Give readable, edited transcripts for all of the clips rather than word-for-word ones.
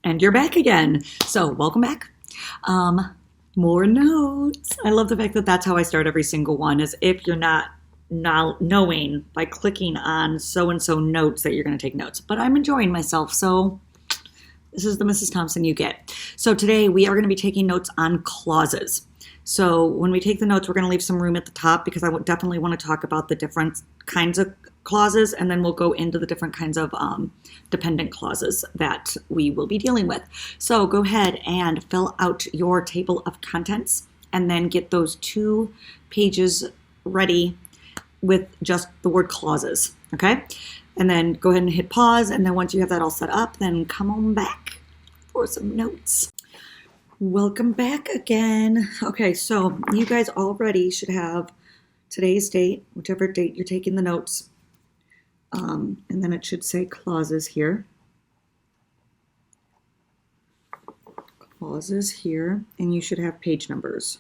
And you're back again. So welcome back. More notes. I love the fact that that's how I start every single one, as if you're not now knowing by clicking on so-and-so notes that you're going to take notes. But I'm enjoying myself, so this is the Mrs. Thompson you get. So today we are going to be taking notes on clauses. So when we take the notes, we're going to leave some room at the top because I definitely want to talk about the different kinds of clauses, and then we'll go into the different kinds of dependent clauses that we will be dealing with. So go ahead and fill out your table of contents and then get those 2 pages ready with just the word clauses, okay? And then go ahead and hit pause, and then once you have that all set up, then come on back for some notes. Welcome back again. Okay, so you guys already should have today's date, whichever date you're taking the notes. And then it should say clauses here. Clauses here, and you should have page numbers.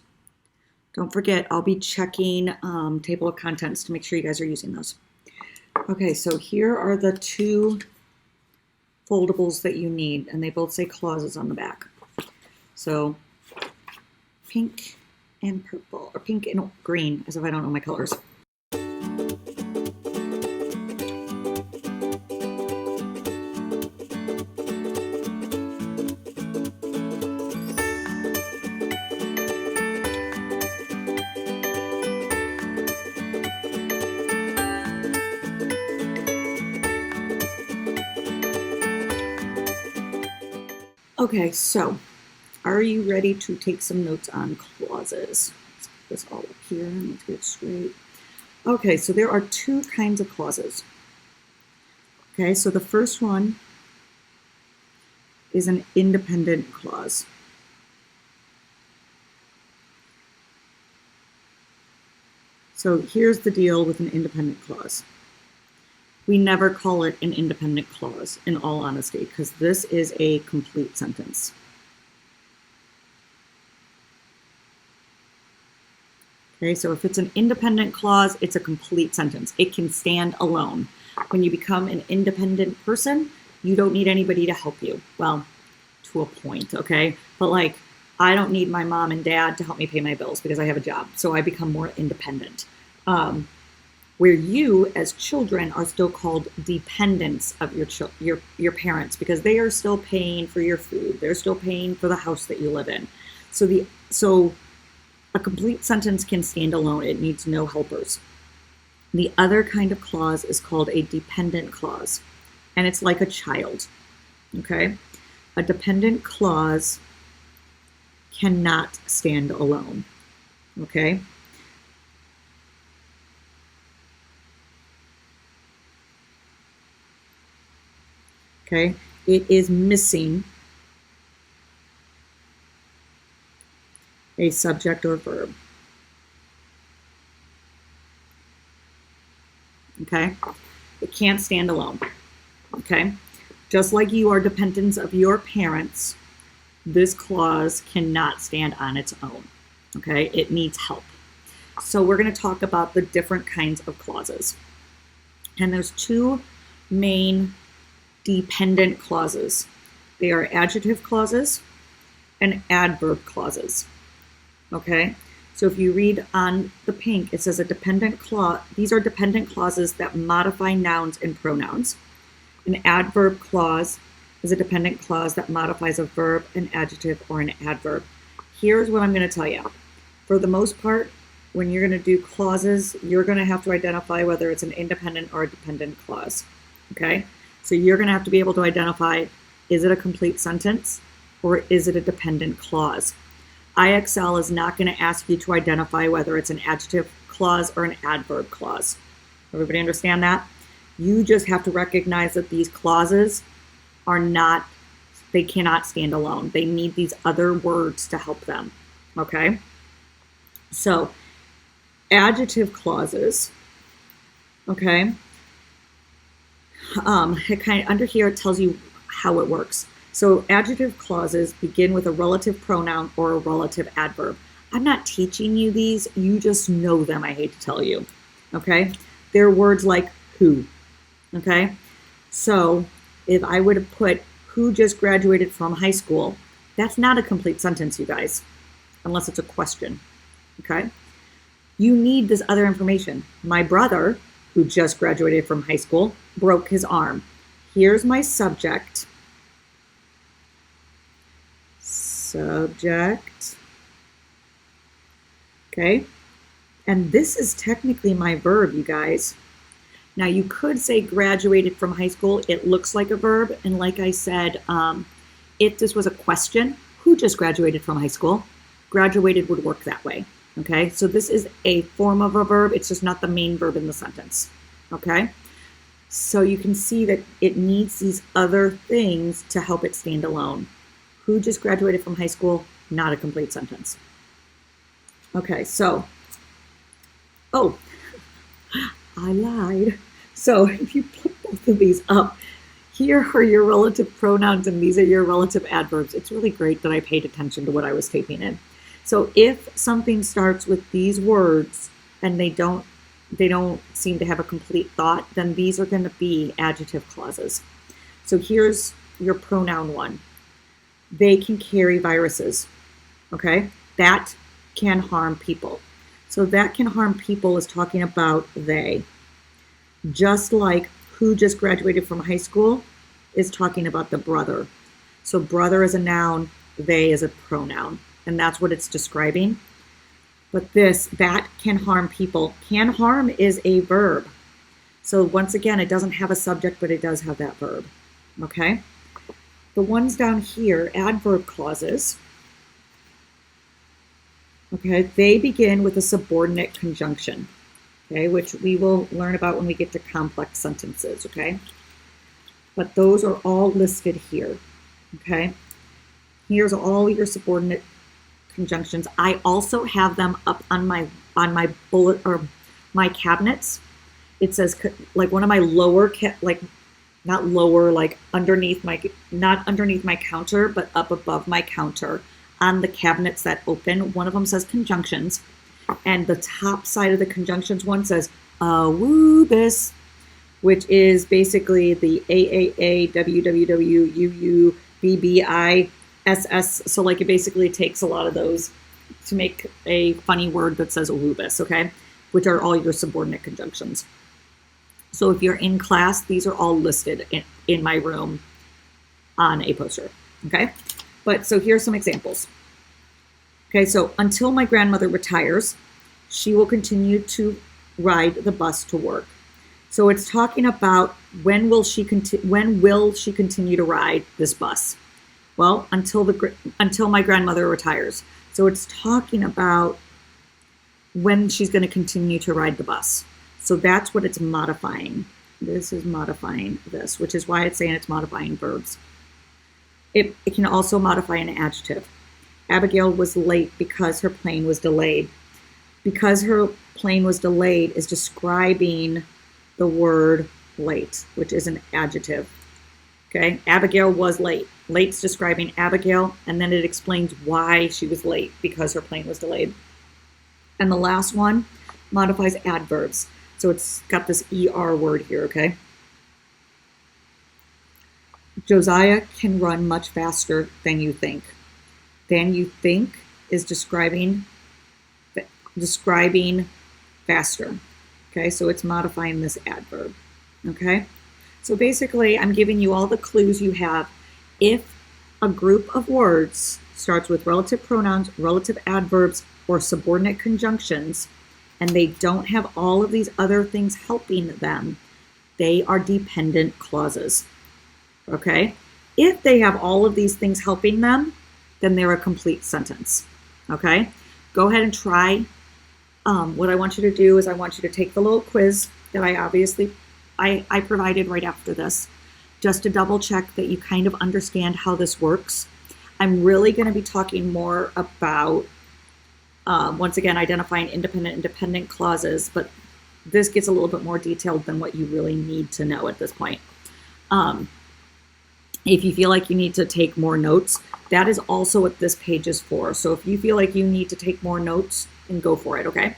Don't forget, I'll be checking table of contents to make sure you guys are using those. Okay, so here are the 2 foldables that you need, and they both say clauses on the back. So pink and purple, or pink and green, as if I don't know my colors. Okay, so are you ready to take some notes on clauses? Let's put this all up here and let's get it straight. Okay, so there are 2 kinds of clauses. Okay, so the first one is an independent clause. So here's the deal with an independent clause. We never call it an independent clause, in all honesty, because this is a complete sentence. Okay, so if it's an independent clause, it's a complete sentence. It can stand alone. When you become an independent person, you don't need anybody to help you. Well, to a point, okay? But like, I don't need my mom and dad to help me pay my bills because I have a job, so I become more independent. Where you, as children, are still called dependents of your parents because they are still paying for your food. They're still paying for the house that you live in. So a complete sentence can stand alone. It needs no helpers. The other kind of clause is called a dependent clause, and it's like a child, okay? A dependent clause cannot stand alone, okay? Okay, it is missing a subject or verb. Okay, it can't stand alone. Okay, just like you are dependents of your parents, this clause cannot stand on its own. Okay, it needs help. So we're going to talk about the different kinds of clauses. And there's 2 main dependent clauses. They are adjective clauses and adverb clauses. Okay, so if you read on the pink, it says a dependent clause. These are dependent clauses that modify nouns and pronouns. An adverb clause is a dependent clause that modifies a verb, an adjective, or an adverb. Here's what I'm going to tell you. For the most part, when you're going to do clauses, you're going to have to identify whether it's an independent or a dependent clause. Okay, so you're going to have to be able to identify, is it a complete sentence or is it a dependent clause? IXL is not going to ask you to identify whether it's an adjective clause or an adverb clause. Everybody understand that? You just have to recognize that these clauses are not, they cannot stand alone. They need these other words to help them, okay? So, adjective clauses, okay? Under here, it tells you how it works. So adjective clauses begin with a relative pronoun or a relative adverb. I'm not teaching you these. You just know them, I hate to tell you. Okay? They're words like who. Okay? So if I would have put who just graduated from high school, that's not a complete sentence, you guys, unless it's a question, okay? You need this other information. My brother, who just graduated from high school, broke his arm. Here's my subject. Subject. Okay. And this is technically my verb, you guys. Now, you could say graduated from high school. It looks like a verb. And like I said, if this was a question, who just graduated from high school? Graduated would work that way. Okay, so this is a form of a verb. It's just not the main verb in the sentence. Okay, so you can see that it needs these other things to help it stand alone. Who just graduated from high school? Not a complete sentence. Okay, so, oh, I lied. So if you put both of these up, here are your relative pronouns and these are your relative adverbs. It's really great that I paid attention to what I was typing in. So if something starts with these words and they don't seem to have a complete thought, then these are going to be adjective clauses. So here's your pronoun one. They can carry viruses. Okay? That can harm people. So that can harm people is talking about they. Just like who just graduated from high school is talking about the brother. So brother is a noun, they is a pronoun. And that's what it's describing. But that can harm people. Can harm is a verb. So once again, it doesn't have a subject, but it does have that verb. Okay? The ones down here, adverb clauses, okay, they begin with a subordinate conjunction, okay, which we will learn about when we get to complex sentences, okay? But those are all listed here, okay? Here's all your subordinate conjunctions. I also have them up on my bullet or my cabinets. It says like one of my lower not lower, like underneath not underneath my counter, but up above my counter on the cabinets that open. One of them says conjunctions, and the top side of the conjunctions one says awubis, which is basically the AAA, WWW, UU, BBI, SS. So like it basically takes a lot of those to make a funny word that says awubis, okay? Which are all your subordinate conjunctions. So if you're in class, these are all listed in my room on a poster, okay? But so here's some examples. Okay, so until my grandmother retires, she will continue to ride the bus to work. So it's talking about when will she continue to ride this bus? Well, until my grandmother retires. So it's talking about when she's going to continue to ride the bus. So that's what it's modifying. This is modifying this, which is why it's saying it's modifying verbs. It can also modify an adjective. Abigail was late because her plane was delayed. Because her plane was delayed is describing the word late, which is an adjective. Okay, Abigail was late. Late's describing Abigail, and then it explains why she was late, because her plane was delayed. And the last one modifies adverbs. So it's got this ER word here, okay? Josiah can run much faster than you think. Than you think is describing faster. Okay, so it's modifying this adverb. Okay? So basically, I'm giving you all the clues you have. If a group of words starts with relative pronouns, relative adverbs, or subordinate conjunctions, and they don't have all of these other things helping them, they are dependent clauses. Okay? If they have all of these things helping them, then they're a complete sentence. Okay? Go ahead and try. What I want you to do is I want you to take the little quiz that I provided right after this, just to double check that you kind of understand how this works. I'm really going to be talking more about, once again, identifying independent and dependent clauses, but this gets a little bit more detailed than what you really need to know at this point. If you feel like you need to take more notes, that is also what this page is for. So if you feel like you need to take more notes, then go for it, okay?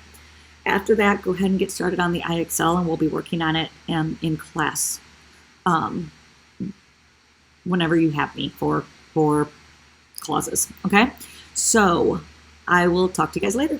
After that, go ahead and get started on the IXL, and we'll be working on it in class. whenever you have me for clauses. Okay, so I will talk to you guys later.